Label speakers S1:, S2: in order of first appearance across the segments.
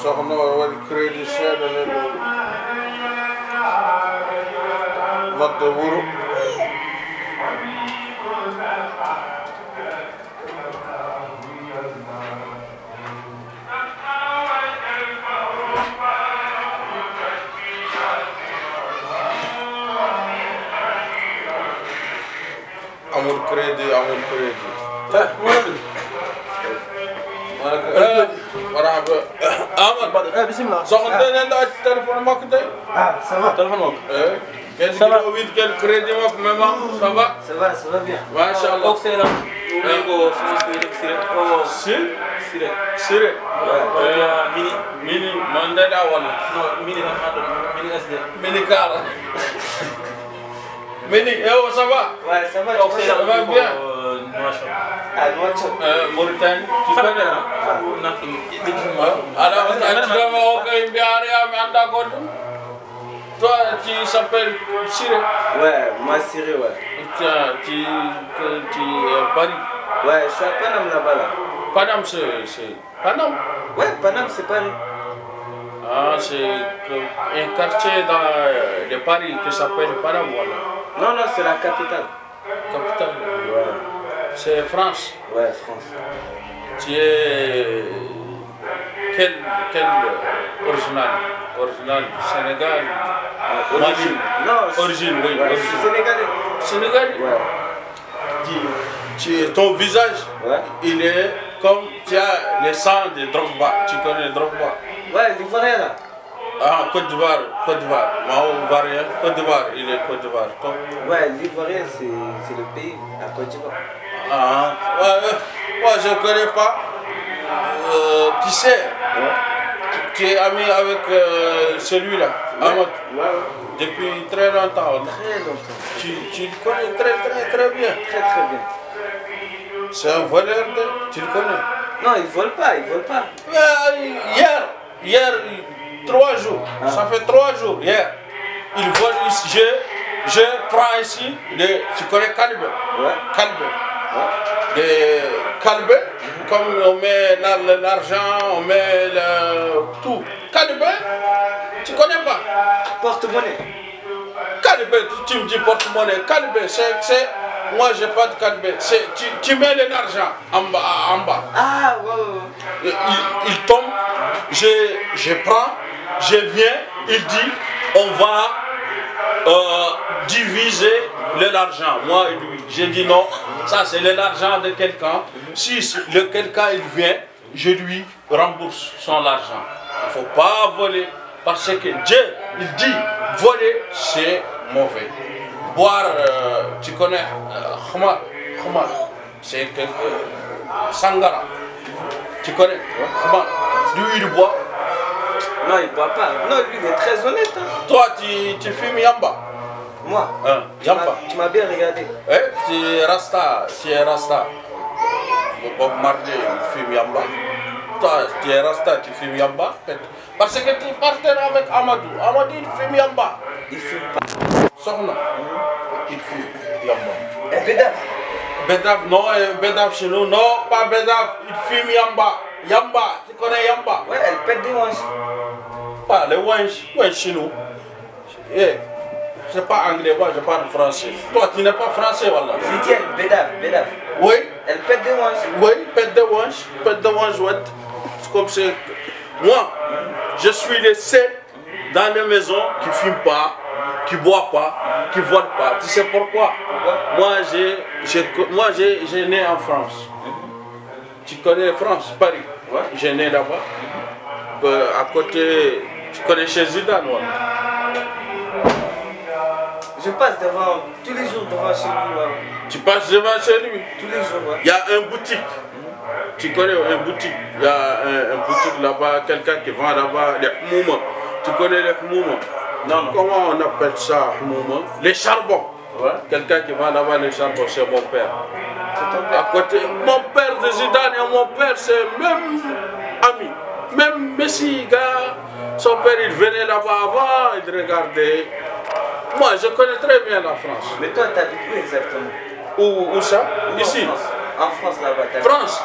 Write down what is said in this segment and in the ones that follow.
S1: soxna wal crédit seedale loolu note wuro amul crédit marhaba Ahmad
S2: bismillah
S1: soxna dañ la téléphone makk tey
S2: ça va téléphone makk
S1: quel kilo vite quel crédit makk maman ça va
S2: bien
S1: machallah
S2: oksena ko
S1: sire
S2: mini
S1: man de daa wala
S2: mini SD
S1: mini car mini yow ça va
S2: ouais ça va
S1: ça va bien
S2: Mauritanie
S1: tu connais alors toi tu t'appelles Siré
S2: ouais moi Siré ouais
S1: tu es Paris
S2: ouais je suis à Paname là-bas là
S1: Paname c'est Paname
S2: ouais Paname c'est Paris
S1: ah c'est un quartier de Paris qui s'appelle Paname voilà
S2: non c'est la capitale
S1: ouais c'est France
S2: ouais France
S1: tu es quel original du Sénégal
S2: origine non
S1: origine oui
S2: ouais, je suis sénégalais
S1: ouais ton visage
S2: ouais
S1: il est comme tu as le sang de Drogba tu connais Drogba
S2: ouais l'Ivoirien là
S1: ah Côte d'Ivoire Mao Ivoirien Côte d'Ivoire il est Côte d'Ivoire
S2: ouais l'Ivoirien c'est le pays à Côte d'Ivoire
S1: ah ouais moi je connais pas qui c'est
S2: ouais.
S1: Tu es ami avec celui-là,
S2: ouais.
S1: Ahmad,
S2: ouais.
S1: depuis très longtemps.
S2: Très longtemps.
S1: Tu le connais très bien.
S2: Très bien.
S1: C'est un voleur, tu le connais?
S2: Non, il vole pas.
S1: Hier, 3 jours, ça fait 3 jours, hier, il vole ici, je prends ici, tu connais Calbe?
S2: Ouais.
S1: Calbe. Des calbes, comme on met l'argent, on met tout. Calbe, tu connais pas?
S2: Porte-monnaie.
S1: Calbe, tu me dis porte-monnaie. Calbe, c'est moi j'ai pas de calbe. Tu mets l'argent en bas.
S2: Ah ouais.
S1: Il tombe, je prends, je viens, il dit on va diviser l'argent, moi et lui. J'ai dit non, ça c'est l'argent de quelqu'un. Si le quelqu'un il vient, je lui rembourse son argent. Il ne faut pas voler parce que Dieu il dit voler c'est mauvais. Boire, tu connais Khmar, c'est Sangara. Tu connais Khmar. Lui il boit.
S2: Non, il boit pas. Non, lui il est très honnête. Hein.
S1: Toi tu fumes Yamba.
S2: Moi
S1: Yamba.
S2: Tu m'as bien regardé.
S1: Tu es Rasta. Bob Marley, il fume Yamba. Toi, tu es Rasta, tu fumes Yamba. Parce que tu es partenaire avec Amadou. Amadou, il fume Yamba.
S2: Il fume pas.
S1: Sokhna, il fume Yamba.
S2: Et Bedaf?
S1: Bedaf, non, Bedaf chez nous. Non, pas Bedaf, il fume Yamba. Yamba, tu connais Yamba?
S2: Ouais, elle pète des wanches.
S1: Pas les wanches, ouais, chez nous. C'est pas anglais, moi je parle français. Toi, tu n'es pas français, voilà.
S2: Je dis elle, Bedaf.
S1: Oui.
S2: Elle pète des wanches.
S1: Oui, pète de wanche, ouais. C'est comme c'est. Moi, je suis le seul dans les maisons qui ne fume pas, qui ne boit pas, qui ne vole pas. Tu sais pourquoi? Moi, j'ai né en France. Tu connais France, Paris?
S2: Ouais.
S1: J'ai né là-bas. À côté, tu connais chez Zidane, ouais.
S2: Je passe tous les jours devant chez lui. Ouais.
S1: Tu passes devant chez lui?
S2: Tous les jours, ouais.
S1: Il y a une boutique. Tu connais une boutique? Il y a une boutique là-bas, quelqu'un qui vend là-bas les hmouma. Tu connais les hmouma?
S2: Non.
S1: Comment on appelle ça, hmouma? Les charbons.
S2: Ouais.
S1: Quelqu'un qui vend là-bas les charbons, c'est mon père.
S2: C'est ton père?
S1: À côté, mon père de Zidane et mon père, c'est même ami. Même Messi, gars, son père, il venait là-bas avant, il regardait. Moi, je connais très bien la France.
S2: Mais toi, t'habites où exactement?
S1: Où ça? Ici.
S2: En France, là-bas.
S1: France.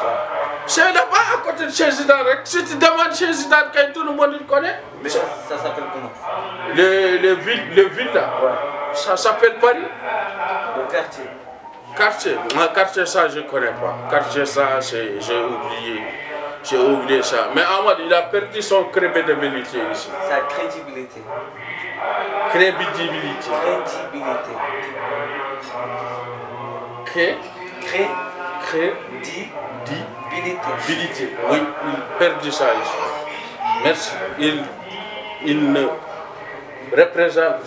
S1: C'est là-bas à côté de chez Zidane. Si tu demandes chez Zidane, tout le monde le connaît.
S2: Mais ça s'appelle comment?
S1: Les villes là.
S2: Ouais.
S1: Ça s'appelle Paris.
S2: Le quartier.
S1: Quartier. Quartier, ça, je ne connais pas. Quartier, ça, j'ai oublié. J'ai oublié ça. Mais Ahmad, il a perdu son crédibilité ici.
S2: Sa crédibilité.
S1: Crédibilité.
S2: Crédibilité.
S1: Crédibilité. Oui, il perd ça ici. Merci. Il ne représente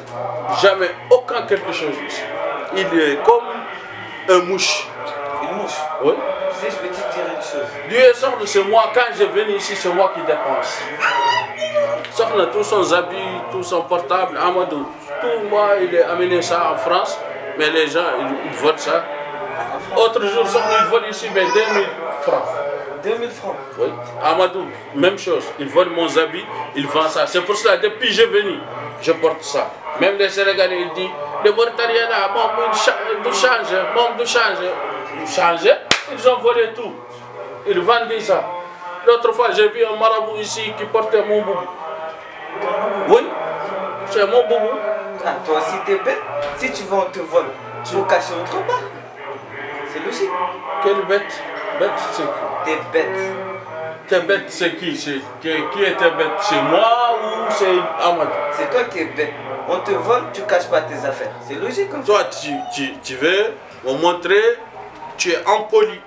S1: jamais aucun quelque chose ici. Il est comme un mouche.
S2: Une mouche?
S1: Oui.
S2: Tu sais, je vais te dire une chose.
S1: Dieu sort de ce mois, quand je viens ici, c'est moi qui dépense. Sort de tous son habits, tout son portable, Amadou. Tout moi, il est amené ça en France, mais les gens, ils volent ça. Autre jour, ils volent ici, mais 2000 francs.
S2: 2000 francs?
S1: Oui. Amadou, même chose. Ils volent mon habit, ils vendent ça. C'est pour cela, depuis que je suis venu, je porte ça. Même les Sénégalais, ils disent, les Mauritaniens là, ils changent. Ils ont volé tout. Ils vendaient ça. L'autre fois, j'ai vu un marabout ici qui portait mon boubou. Oui, c'est mon boubou.
S2: Ah, toi aussi, t'es bête. Si tu vas, on te vole. Tu veux cacher autre part. C'est logique.
S1: Quelle bête? Bête, c'est qui?
S2: T'es bête.
S1: T'es bête, c'est qui? Qui était bête? C'est moi ou c'est Ahmad?
S2: C'est toi qui es bête. On te vole, tu caches pas tes affaires. C'est logique comme ça.
S1: Toi, tu veux me montrer, tu es impoli.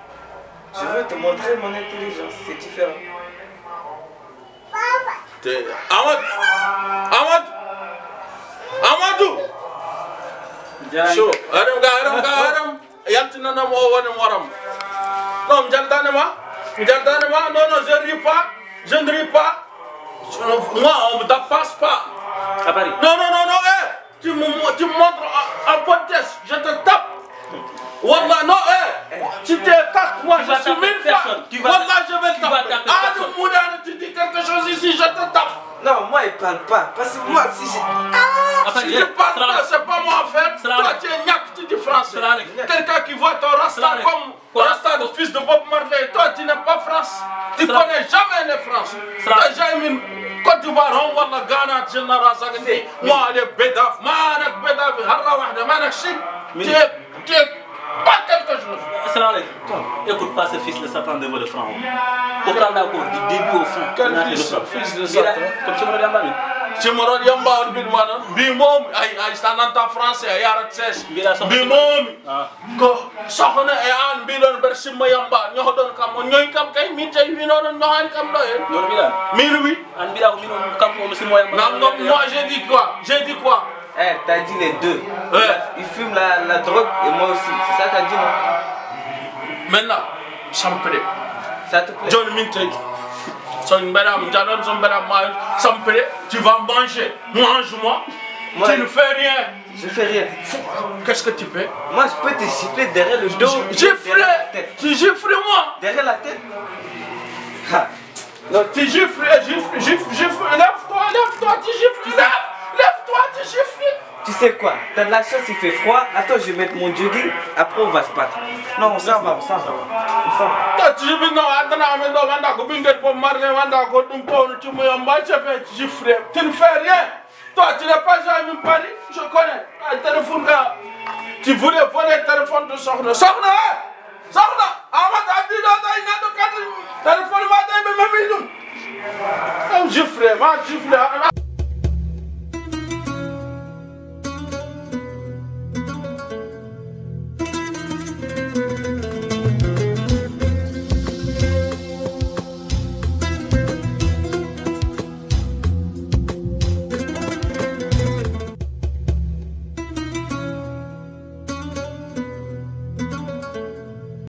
S2: Je veux te montrer mon intelligence, c'est différent.
S1: Amadou! Chaud. Aram. Yaltina na mo wani moram. Non, non, je ne ris pas. Moi, on ne me passe pas.
S3: À Paris?
S1: Non, tu me montres en politesse, je te tape. Wallah, non, tu t'écartes, moi, je suis 1000 fois. Wallah, je vais te taper. Ah, nous, Moudane, tu dis quelque chose ici, je te tape.
S2: Non, moi, il parle pas. Parce que moi, si j'ai...
S1: Si tu parles pas, c'est pas moi en fait. Toi, tu es ñak, tu dis français. Quelqu'un qui voit ton rasta comme rasta de fils de Bob Marley. Toi, tu n'es pas France. Tu connais jamais les France. Tu n'as jamais une Côte d'Ivoire, on voit la Ghana, Général Zagani. Moi, les Bédaf, Manak Bédaf, Harra Wahda, Manak Chine. Tu es pas quelque chose.
S3: Salam alaikum. Écoute pas ce fils de Satan de vol de franc. Au plan d'accord, du début au fond.
S1: Quel fils de Satan?
S3: Comme tu me regardes,
S1: je me rends yamba on bin mana bimom ay stananta français ay arat ses bimom ko soxna ay an bi don ber simma yamba ñoo don kam ñoy kam kay mi tay wi non ñohan kam do en
S3: non bilan
S1: min wi
S3: an bila ko min kam ko musulmo yamba
S1: non moi j'ai dit quoi
S2: Eh, t'as dit les deux. Il fume la drogue et moi aussi. C'est ça que t'as dit, non?
S1: Maintenant, ça me plaît.
S2: Ça te plaît?
S1: John Mintek. Tu vas manger. Mange-moi. Tu ne fais rien.
S2: Je fais rien.
S1: Qu'est-ce que tu fais?
S2: Moi, je peux te gifler derrière le dos.
S1: Gifler. Tu gifles moi.
S2: Derrière la tête.
S1: Non, tu gifles. Lève-toi, tu gifles. Lève-toi, tu gifles.
S2: Tu sais quoi? T'as de la chance, il fait froid. Attends, je vais mettre mon jogging. Après, on va se battre. Non, on s'en va.
S1: Toi, tu gifles. Non, tu ne fais rien. Toi, tu n'es pas jamais Paris. Je connais. Téléphone, tu voulais voler le téléphone de Sokhna. Sokhna! Ahmad a dit téléphone, gifle.